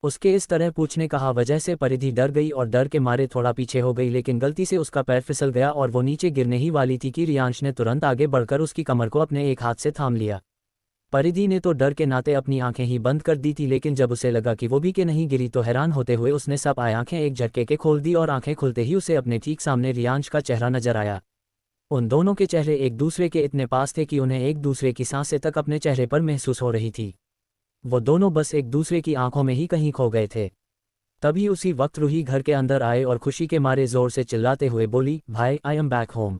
उसके इस तरह पूछने का वजह से परिधि डर गई और डर के मारे थोड़ा पीछे हो गई, लेकिन गलती से उसका पैर फिसल गया और वो नीचे गिरने ही वाली थी कि रियांश ने तुरंत आगे बढ़कर उसकी कमर को अपने एक हाथ से थाम लिया। परिधि ने तो डर के नाते अपनी आंखें ही बंद कर दी थी, लेकिन जब उसे लगा कि वो भी के नहीं गिरी तो हैरान होते हुए उसने सब आंखें एक झटके के खोल दी और आंखें खुलते ही उसे अपने ठीक सामने रियांश का चेहरा नजर आया। उन दोनों के चेहरे एक दूसरे के इतने पास थे कि उन्हें एक दूसरे की सांसें तक अपने चेहरे पर महसूस हो रही थी। वो दोनों बस एक दूसरे की आंखों में ही कहीं खो गए थे। तभी उसी वक्त रूही घर के अंदर आए और खुशी के मारे जोर से चिल्लाते हुए बोली, भाई आई एम बैक होम।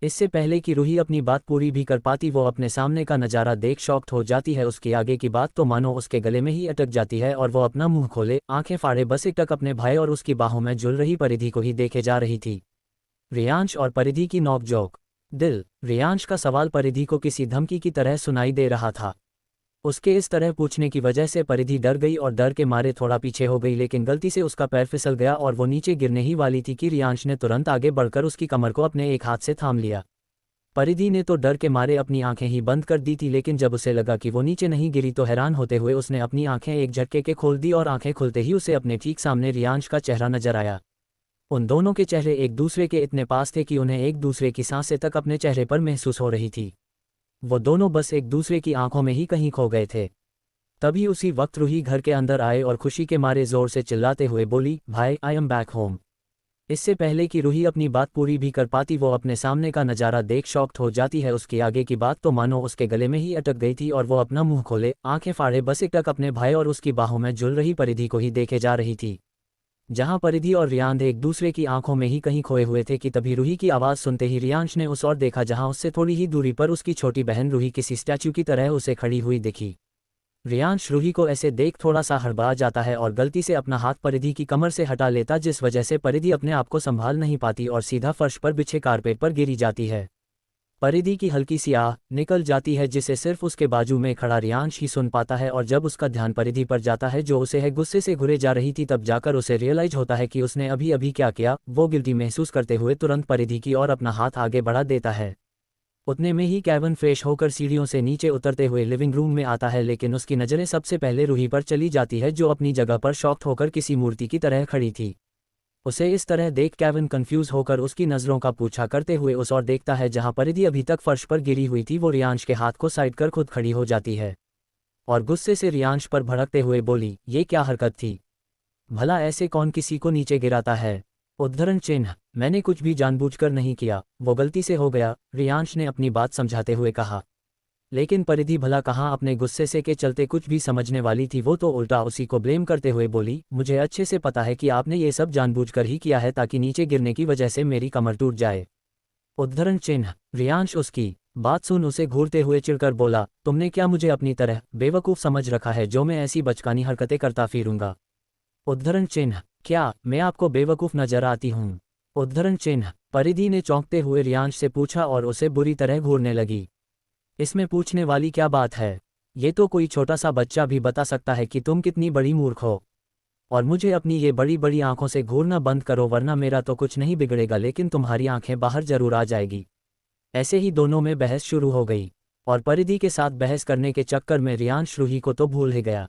इससे पहले कि रूही अपनी बात पूरी भी कर पाती वो अपने सामने का नज़ारा देख शॉक्ड हो जाती है। उसकी आगे की बात तो मानो उसके गले में ही अटक जाती है और वो अपना मुंह खोले आंखें फाड़े बस एकटक अपने भाई और उसकी बाहों में झुल रही परिधि को ही देखे जा रही थी। रियांश और परिधि की नोकझोंक। दिल, रियांश का सवाल परिधि को किसी धमकी की तरह सुनाई दे रहा था। उसके इस तरह पूछने की वजह से परिधि डर गई और डर के मारे थोड़ा पीछे हो गई, लेकिन गलती से उसका पैर फिसल गया और वो नीचे गिरने ही वाली थी कि रियांश ने तुरंत आगे बढ़कर उसकी कमर को अपने एक हाथ से थाम लिया। परिधि ने तो डर के मारे अपनी आंखें ही बंद कर दी थी, लेकिन जब उसे लगा कि वो नीचे नहीं गिरी तो हैरान होते हुए उसने अपनी आंखें एक झटके के खोल दी और आंखें खुलते ही उसे अपने ठीक सामने रियांश का चेहरा नजर आया। उन दोनों के चेहरे एक दूसरे के इतने पास थे कि उन्हें एक दूसरे की सांसें तक अपने चेहरे पर महसूस हो रही थी। वो दोनों बस एक दूसरे की आंखों में ही कहीं खो गए थे। तभी उसी वक्त रूही घर के अंदर आए और खुशी के मारे जोर से चिल्लाते हुए बोली, भाई आई एम बैक होम। इससे पहले कि रूही अपनी बात पूरी भी कर पाती वो अपने सामने का नज़ारा देख शॉक्ड हो जाती है। उसकी आगे की बात तो मानो उसके गले में ही अटक गई थी और वो अपना मुंह खोले आंखें फाड़े बस एकटक अपने भाई और उसकी बाहों में झुल रही परिधि को ही देखे जा रही थी। जहां परिधि और रियांश एक दूसरे की आंखों में ही कहीं खोए हुए थे कि तभी रूही की आवाज़ सुनते ही रियांश ने उस ओर देखा जहां उससे थोड़ी ही दूरी पर उसकी छोटी बहन रूही किसी स्टैच्यू की तरह उसे खड़ी हुई दिखी। रियांश रूही को ऐसे देख थोड़ा सा हड़बड़ा जाता है और गलती से अपना हाथ परिधि की कमर से हटा लेता, जिस वजह से परिधि अपने आप को संभाल नहीं पाती और सीधा फर्श पर बिछे कारपेट पर गिरी जाती है। परिधि की हल्की सी आह निकल जाती है जिसे सिर्फ उसके बाजू में खड़ा रियांश ही सुन पाता है, और जब उसका ध्यान परिधि पर जाता है जो उसे है गुस्से से घुरे जा रही थी, तब जाकर उसे रियलाइज होता है कि उसने अभी अभी क्या किया। वो गिल्टी महसूस करते हुए तुरंत परिधि की ओर अपना हाथ आगे बढ़ा देता है। उतने में ही केविन फ्रेश होकर सीढ़ियों से नीचे उतरते हुए लिविंग रूम में आता है, लेकिन उसकी नज़रें सबसे पहले रूही पर चली जाती है जो अपनी जगह पर शॉक्ड होकर किसी मूर्ति की तरह खड़ी थी। उसे इस तरह देख केविन कंफ्यूज होकर उसकी नज़रों का पूछा करते हुए उस ओर देखता है जहां परिधि अभी तक फर्श पर गिरी हुई थी। वो रियांश के हाथ को साइड कर खुद खड़ी हो जाती है और गुस्से से रियांश पर भड़कते हुए बोली, ये क्या हरकत थी? भला ऐसे कौन किसी को नीचे गिराता है? उद्धरण चिन्ह, मैंने कुछ भी जानबूझकर नहीं किया, वो गलती से हो गया, रियांश ने अपनी बात समझाते हुए कहा। लेकिन परिधि भला कहाँ अपने गुस्से से के चलते कुछ भी समझने वाली थी। वो तो उल्टा उसी को ब्लेम करते हुए बोली, मुझे अच्छे से पता है कि आपने ये सब जानबूझकर ही किया है ताकि नीचे गिरने की वजह से मेरी कमर टूट जाए। उद्धरण चिन्ह, रियांश उसकी बात सुन उसे घूरते हुए चिढ़कर बोला, तुमने क्या मुझे अपनी तरह बेवकूफ़ समझ रखा है जो मैं ऐसी बचकानी हरकतें करता फिरूंगा? उद्धरण चिन्ह, क्या मैं आपको बेवकूफ़ नजर आती हूँ? उद्धरण चिन्ह, परिधि ने चौंकते हुए रियांश से पूछा और उसे बुरी तरह घूरने लगी। इसमें पूछने वाली क्या बात है? ये तो कोई छोटा सा बच्चा भी बता सकता है कि तुम कितनी बड़ी मूर्ख हो। और मुझे अपनी ये बड़ी बड़ी आंखों से घूरना बंद करो वरना मेरा तो कुछ नहीं बिगड़ेगा, लेकिन तुम्हारी आंखें बाहर जरूर आ जाएगी। ऐसे ही दोनों में बहस शुरू हो गई और परिधि के साथ बहस करने के चक्कर में रियांश रूही को तो भूल ही गया।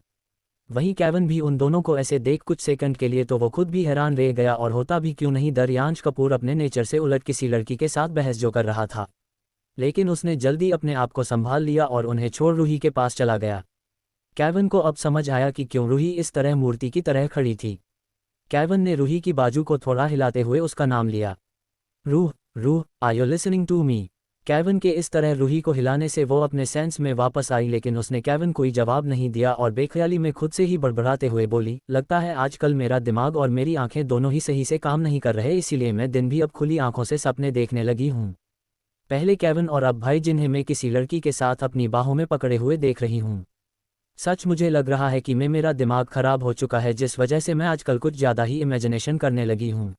वहीं केविन भी उन दोनों को ऐसे देख कुछ सेकंड के लिए तो वो खुद भी हैरान रह गया, और होता भी क्यों नहीं, रियांश कपूर अपने नेचर से उलट किसी लड़की के साथ बहस जो कर रहा था। लेकिन उसने जल्दी अपने आप को संभाल लिया और उन्हें छोड़ रूही के पास चला गया। केविन को अब समझ आया कि क्यों रूही इस तरह मूर्ति की तरह खड़ी थी। केविन ने रूही की बाजू को थोड़ा हिलाते हुए उसका नाम लिया, रूह, रूह, are you listening to me? Kevin के इस तरह रूही को हिलाने से वो अपने सेंस में वापस आई, लेकिन उसने केविन कोई जवाब नहीं दिया और बेख्याली में खुद से ही बड़बड़ाते हुए बोली, लगता है आजकल मेरा दिमाग और मेरी आंखें दोनों ही सही से काम नहीं कर रहे, इसीलिए मैं दिन भी अब खुली आंखों से सपने देखने लगी हूँ। पहले केविन और अब भाई जिन्हें मैं किसी लड़की के साथ अपनी बाहों में पकड़े हुए देख रही हूँ। सच मुझे लग रहा है कि मेरा दिमाग खराब हो चुका है, जिस वजह से मैं आजकल कुछ ज़्यादा ही इमेजिनेशन करने लगी हूँ।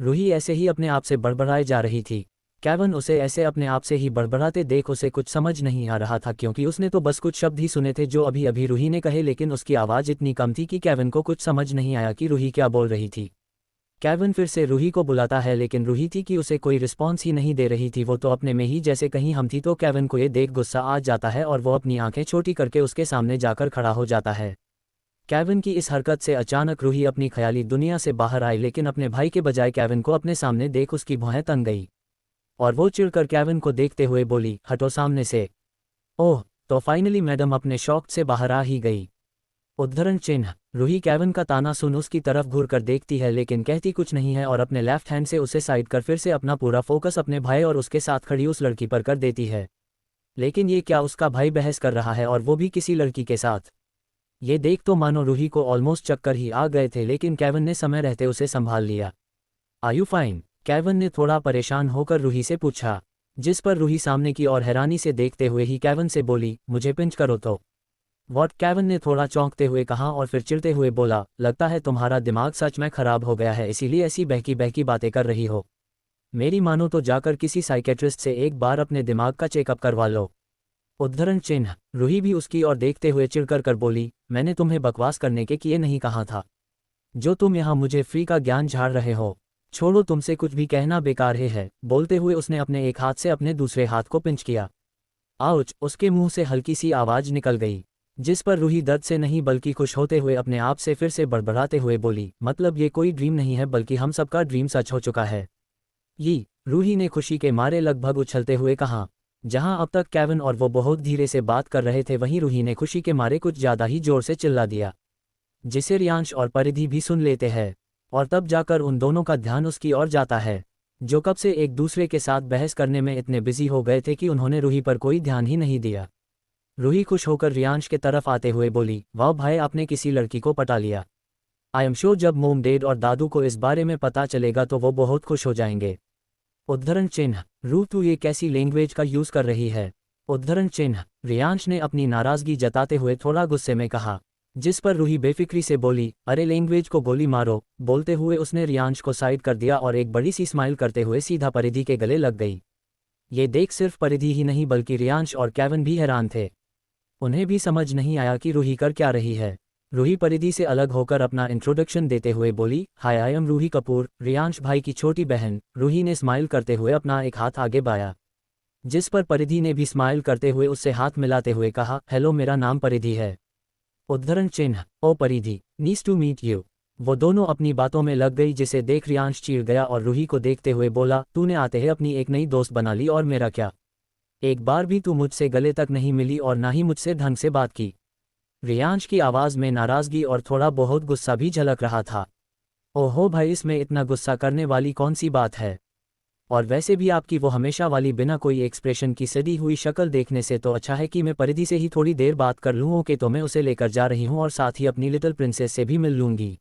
रूही ऐसे ही अपने आप से बड़बड़ाए जा रही थी। केविन उसे ऐसे अपने आप से ही बड़बड़ाते देख उसे कुछ समझ नहीं आ रहा था, क्योंकि उसने तो बस कुछ शब्द ही सुने थे जो अभी अभी रूही ने कहे, लेकिन उसकी आवाज़ इतनी कम थी कि केविन को कुछ समझ नहीं आया कि रूही क्या बोल रही थी। केविन फिर से रूही को बुलाता है, लेकिन रूही थी कि उसे कोई रिस्पॉन्स ही नहीं दे रही थी। वो तो अपने में ही जैसे कहीं हम थी। तो केविन को ये देख गुस्सा आ जाता है और वो अपनी आंखें छोटी करके उसके सामने जाकर खड़ा हो जाता है। केविन की इस हरकत से अचानक रूही अपनी ख्याली दुनिया से बाहर आई, लेकिन अपने भाई के बजाय केविन को अपने सामने देख उसकी भौहें तन गई और वो चिढ़कर केविन को देखते हुए बोली, हटो सामने से। ओह, तो फाइनली मैडम अपने शौक से बाहर आ ही गई। उद्धरण चिन्ह, रूही केविन का ताना सुन उसकी तरफ घूर कर देखती है, लेकिन कहती कुछ नहीं है और अपने लेफ्ट हैंड से उसे साइड कर फिर से अपना पूरा फोकस अपने भाई और उसके साथ खड़ी उस लड़की पर कर देती है। लेकिन ये क्या, उसका भाई बहस कर रहा है और वो भी किसी लड़की के साथ? ये देख तो मानो रूही को ऑलमोस्ट चक्कर ही आ गए थे, लेकिन केविन ने समय रहते उसे संभाल लिया। Are you fine? केविन ने थोड़ा परेशान होकर रूही से पूछा, जिस पर रूही सामने की और हैरानी से देखते हुए ही केविन से बोली, मुझे पिंच करो तो। वॉट? केविन ने थोड़ा चौंकते हुए कहा और फिर चिढ़ते हुए बोला, लगता है तुम्हारा दिमाग सच में खराब हो गया है, इसीलिए ऐसी बहकी बहकी बातें कर रही हो। मेरी मानो तो जाकर किसी साइकेट्रिस्ट से एक बार अपने दिमाग का चेकअप करवा लो। उद्धरण चिन्ह। रूही भी उसकी ओर देखते हुए चिढ़कर कर बोली, मैंने तुम्हें बकवास करने के लिए नहीं कहा था। जो तुम यहाँ मुझे फ्री का ज्ञान झाड़ रहे हो, छोड़ो, तुमसे कुछ भी कहना बेकार है। बोलते हुए उसने अपने एक हाथ से अपने दूसरे हाथ को पिंच किया। आउच! उसके मुंह से हल्की सी आवाज निकल गई, जिस पर रूही दर्द से नहीं बल्कि खुश होते हुए अपने आप से फिर से बड़बड़ाते हुए बोली, मतलब ये कोई ड्रीम नहीं है बल्कि हम सबका ड्रीम सच हो चुका है। ये रूही ने खुशी के मारे लगभग उछलते हुए कहा। जहां अब तक केविन और वो बहुत धीरे से बात कर रहे थे, वहीं रूही ने खुशी के मारे कुछ ज्यादा ही जोर से चिल्ला दिया, जिसे रियांश और परिधि भी सुन लेते हैं। और तब जाकर उन दोनों का ध्यान उसकी ओर जाता है, जो कब से एक दूसरे के साथ बहस करने में इतने बिजी हो गए थे कि उन्होंने रूही पर कोई ध्यान ही नहीं दिया। रूही खुश होकर रियांश के तरफ आते हुए बोली, वाह भाई, आपने किसी लड़की को पटा लिया। आई एम श्योर जब मोम डैड और दादू को इस बारे में पता चलेगा तो वो बहुत खुश हो जाएंगे। उद्धरण चिन्ह। रूह, तू ये कैसी लैंग्वेज का यूज कर रही है? उद्धरण चिन्ह। रियांश ने अपनी नाराजगी जताते हुए थोड़ा गुस्से में कहा, जिस पर रूही बेफिक्री से बोली, अरे लैंग्वेज को गोली मारो। बोलते हुए उसने रियांश को साइड कर दिया और एक बड़ी सी स्माइल करते हुए सीधा परिधि के गले लग गई। ये देख सिर्फ परिधि ही नहीं बल्कि रियांश और केविन भी हैरान थे। उन्हें भी समझ नहीं आया कि रूही कर क्या रही है। रूही परिधि से अलग होकर अपना इंट्रोडक्शन देते हुए बोली, हाय, आई एम रूही कपूर, रियांश भाई की छोटी बहन। रूही ने स्माइल करते हुए अपना एक हाथ आगे बढ़ाया, जिस पर परिधि ने भी स्माइल करते हुए उससे हाथ मिलाते हुए कहा, हेलो, मेरा नाम परिधि है। उद्धरण चिन्ह। ओ परिधि, नीस टू मीट यू। वो दोनों अपनी बातों में लग गई, जिसे देख रियांश चिढ़ गया और रूही को देखते हुए बोला, तूने आते ही अपनी एक नई दोस्त बना ली और मेरा क्या? एक बार भी तू मुझसे गले तक नहीं मिली और ना ही मुझसे ढंग से बात की। रियांश की आवाज़ में नाराज़गी और थोड़ा बहुत गुस्सा भी झलक रहा था। ओहो भाई, इसमें इतना गुस्सा करने वाली कौन सी बात है? और वैसे भी आपकी वो हमेशा वाली बिना कोई एक्सप्रेशन की सड़ी हुई शक्ल देखने से तो अच्छा है कि मैं परिधि से ही थोड़ी देर बात कर लूँ। ओके, तो मैं उसे लेकर जा रही हूँ और साथ ही अपनी लिटिल प्रिंसेस से भी मिल लूँगी।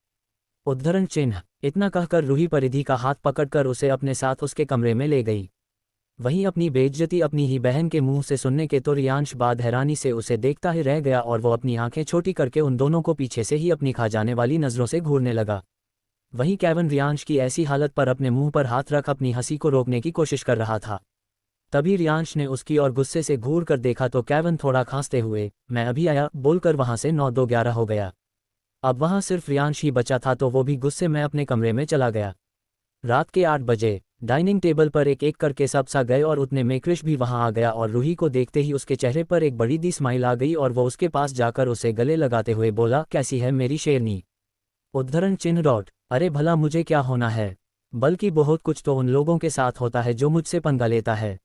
उद्धरण चिन्ह। इतना कहकर रूही परिधि का हाथ पकड़कर उसे अपने साथ उसके कमरे में ले गई। वहीं अपनी बेइज्जती अपनी ही बहन के मुंह से सुनने के तो रियांश बाद हैरानी से उसे देखता ही रह गया और वो अपनी आंखें छोटी करके उन दोनों को पीछे से ही अपनी खा जाने वाली नज़रों से घूरने लगा। वहीं केविन रियांश की ऐसी हालत पर अपने मुंह पर हाथ रख अपनी हंसी को रोकने की कोशिश कर रहा था। तभी रियांश ने उसकी ओर गुस्से से घूर कर देखा तो केविन थोड़ा खांसते हुए, मैं अभी आया, बोलकर वहां से 9-2-11 हो गया। अब वहां सिर्फ रियांश ही बचा था तो वो भी गुस्से में अपने कमरे में चला गया। रात के 8 बजे डाइनिंग टेबल पर एक एक करके सब सा गए और उतने में क्रिश भी वहां आ गया और रूही को देखते ही उसके चेहरे पर एक बड़ी दी स्माइल आ गई और वो उसके पास जाकर उसे गले लगाते हुए बोला, कैसी है मेरी शेरनी? उद्धरण चिन्ह डॉट। अरे भला मुझे क्या होना है? बल्कि बहुत कुछ तो उन लोगों के साथ होता है जो मुझसे पंगा लेता है।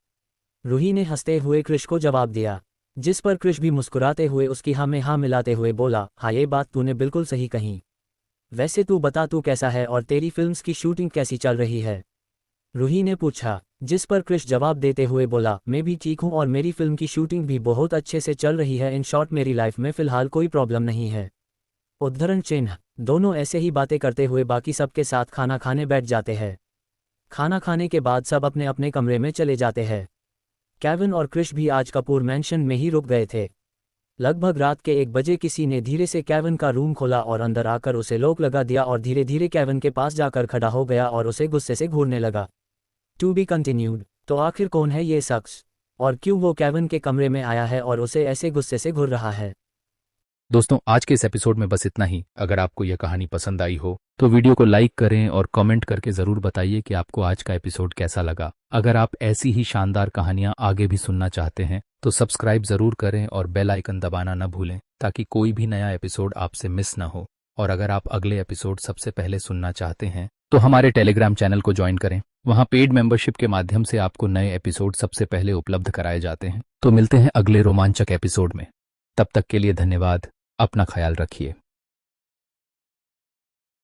रूही ने हंसते हुए क्रिश को जवाब दिया, जिस पर क्रिश भी मुस्कुराते हुए उसकी हाँ में हाँ मिलाते हुए बोला, हाँ, ये बात तूने बिल्कुल सही कही। वैसे तू बता, तू कैसा है और तेरी फिल्म्स की शूटिंग कैसी चल रही है? रूही ने पूछा, जिस पर क्रिश जवाब देते हुए बोला, मैं भी ठीक हूँ और मेरी फिल्म की शूटिंग भी बहुत अच्छे से चल रही है। इन शॉर्ट मेरी लाइफ में फ़िलहाल कोई प्रॉब्लम नहीं है। उद्धरण चिन्ह। दोनों ऐसे ही बातें करते हुए बाकी सबके साथ खाना खाने बैठ जाते हैं। खाना खाने के बाद सब अपने अपने कमरे में चले जाते हैं। केविन और क्रिश भी आज कपूर मैंशन में ही रुक गए थे। लगभग रात के 1 बजे किसी ने धीरे से केविन का रूम खोला और अंदर आकर उसे लॉक लगा दिया और धीरे धीरे केविन के पास जाकर खड़ा हो गया और उसे गुस्से से घूरने लगा। To be continued. तो आखिर कौन है ये शख्स और क्यों वो केविन के कमरे में आया है और उसे ऐसे गुस्से से घूर रहा है? दोस्तों, आज के इस एपिसोड में बस इतना ही। अगर आपको यह कहानी पसंद आई हो तो वीडियो को लाइक करें और कमेंट करके ज़रूर बताइए कि आपको आज का एपिसोड कैसा लगा। अगर आप ऐसी ही शानदार कहानियां आगे भी सुनना चाहते हैं तो सब्सक्राइब ज़रूर करें और बेल आइकन दबाना न भूलें ताकि कोई भी नया एपिसोड आपसे मिस ना हो। और अगर आप अगले एपिसोड सबसे पहले सुनना चाहते हैं तो हमारे टेलीग्राम चैनल को ज्वाइन करें। वहां पेड मेंबरशिप के माध्यम से आपको नए एपिसोड सबसे पहले उपलब्ध कराए जाते हैं। तो मिलते हैं अगले रोमांचक एपिसोड में। तब तक के लिए धन्यवाद। अपना ख्याल रखिए।